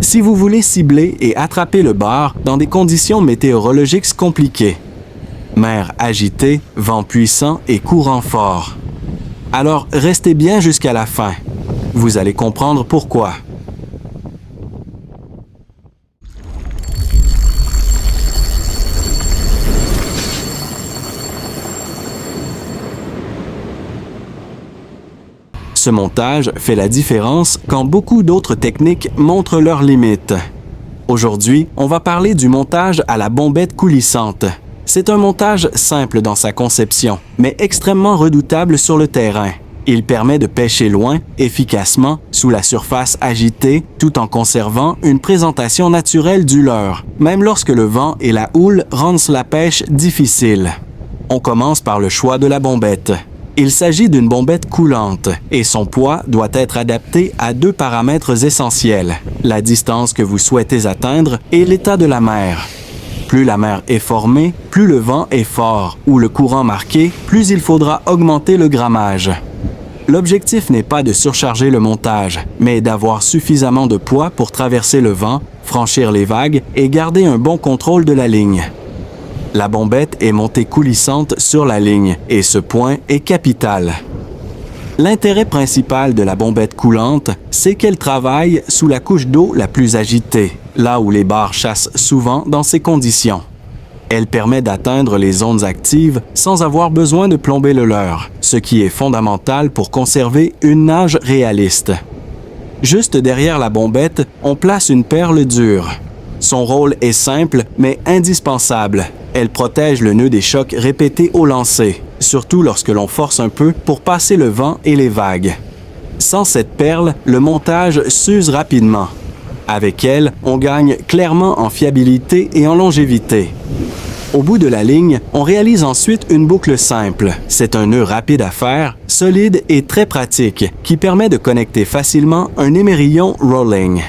Si vous voulez cibler et attraper le bar dans des conditions météorologiques compliquées, mer agitée, vent puissant et courant fort, alors restez bien jusqu'à la fin. Vous allez comprendre pourquoi. Ce montage fait la différence quand beaucoup d'autres techniques montrent leurs limites. Aujourd'hui, on va parler du montage à la bombette coulissante. C'est un montage simple dans sa conception, mais extrêmement redoutable sur le terrain. Il permet de pêcher loin, efficacement, sous la surface agitée, tout en conservant une présentation naturelle du leurre, même lorsque le vent et la houle rendent la pêche difficile. On commence par le choix de la bombette. Il s'agit d'une bombette coulante et son poids doit être adapté à 2 paramètres essentiels, la distance que vous souhaitez atteindre et l'état de la mer. Plus la mer est formée, plus le vent est fort ou le courant marqué, plus il faudra augmenter le grammage. L'objectif n'est pas de surcharger le montage, mais d'avoir suffisamment de poids pour traverser le vent, franchir les vagues et garder un bon contrôle de la ligne. La bombette est montée coulissante sur la ligne et ce point est capital. L'intérêt principal de la bombette coulante, c'est qu'elle travaille sous la couche d'eau la plus agitée, là où les bars chassent souvent dans ces conditions. Elle permet d'atteindre les zones actives sans avoir besoin de plomber le leurre, ce qui est fondamental pour conserver une nage réaliste. Juste derrière la bombette, on place une perle dure. Son rôle est simple, mais indispensable. Elle protège le nœud des chocs répétés au lancer, surtout lorsque l'on force un peu pour passer le vent et les vagues. Sans cette perle, le montage s'use rapidement. Avec elle, on gagne clairement en fiabilité et en longévité. Au bout de la ligne, on réalise ensuite une boucle simple. C'est un nœud rapide à faire, solide et très pratique, qui permet de connecter facilement un émerillon rolling.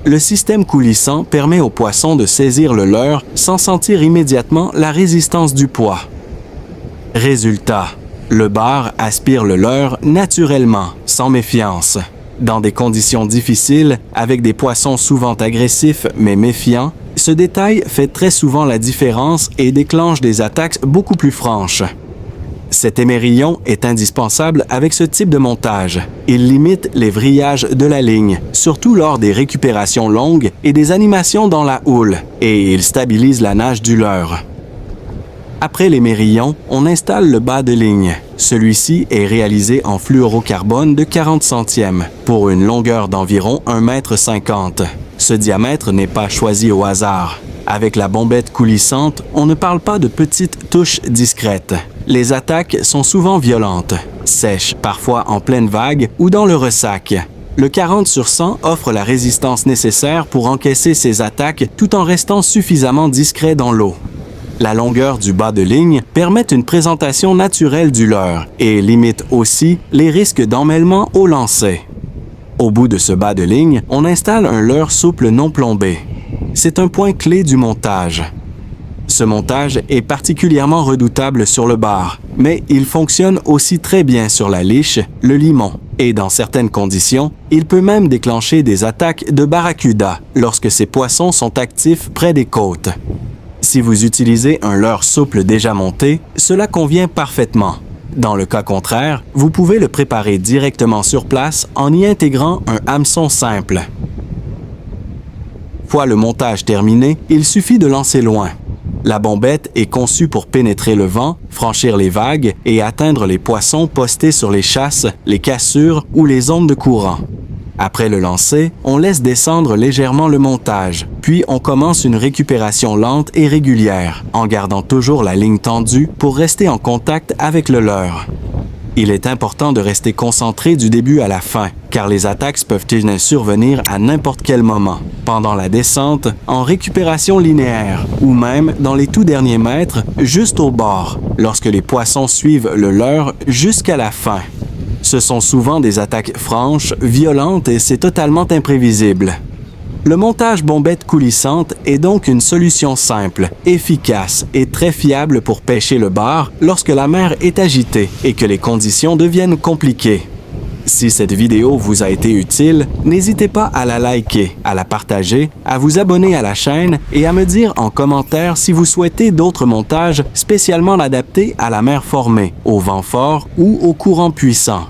Le système coulissant permet au poisson de saisir le leurre sans sentir immédiatement la résistance du poids. Résultat, le bar aspire le leurre naturellement, sans méfiance. Dans des conditions difficiles, avec des poissons souvent agressifs mais méfiants, ce détail fait très souvent la différence et déclenche des attaques beaucoup plus franches. Cet émerillon est indispensable avec ce type de montage. Il limite les vrillages de la ligne, surtout lors des récupérations longues et des animations dans la houle, et il stabilise la nage du leurre. Après l'émerillon, on installe le bas de ligne. Celui-ci est réalisé en fluorocarbone de 40 centièmes, pour une longueur d'environ 1,50 m. Ce diamètre n'est pas choisi au hasard. Avec la bombette coulissante, on ne parle pas de petites touches discrètes. Les attaques sont souvent violentes, sèches, parfois en pleine vague ou dans le ressac. Le 40/100 offre la résistance nécessaire pour encaisser ces attaques tout en restant suffisamment discret dans l'eau. La longueur du bas de ligne permet une présentation naturelle du leurre et limite aussi les risques d'emmêlement au lancer. Au bout de ce bas de ligne, on installe un leurre souple non plombé. C'est un point clé du montage. Ce montage est particulièrement redoutable sur le bar, mais il fonctionne aussi très bien sur la liche, le limon, et dans certaines conditions, il peut même déclencher des attaques de barracuda lorsque ces poissons sont actifs près des côtes. Si vous utilisez un leurre souple déjà monté, cela convient parfaitement. Dans le cas contraire, vous pouvez le préparer directement sur place en y intégrant un hameçon simple. Une fois le montage terminé, il suffit de lancer loin. La bombette est conçue pour pénétrer le vent, franchir les vagues et atteindre les poissons postés sur les chasses, les cassures ou les ondes de courant. Après le lancer, on laisse descendre légèrement le montage, puis on commence une récupération lente et régulière, en gardant toujours la ligne tendue pour rester en contact avec le leurre. Il est important de rester concentré du début à la fin, car les attaques peuvent survenir à n'importe quel moment, pendant la descente, en récupération linéaire, ou même dans les tout derniers mètres, juste au bord, lorsque les poissons suivent le leurre jusqu'à la fin. Ce sont souvent des attaques franches, violentes et c'est totalement imprévisible. Le montage bombette coulissante est donc une solution simple, efficace et très fiable pour pêcher le bar lorsque la mer est agitée et que les conditions deviennent compliquées. Si cette vidéo vous a été utile, n'hésitez pas à la liker, à la partager, à vous abonner à la chaîne et à me dire en commentaire si vous souhaitez d'autres montages spécialement adaptés à la mer formée, au vent fort ou au courant puissant.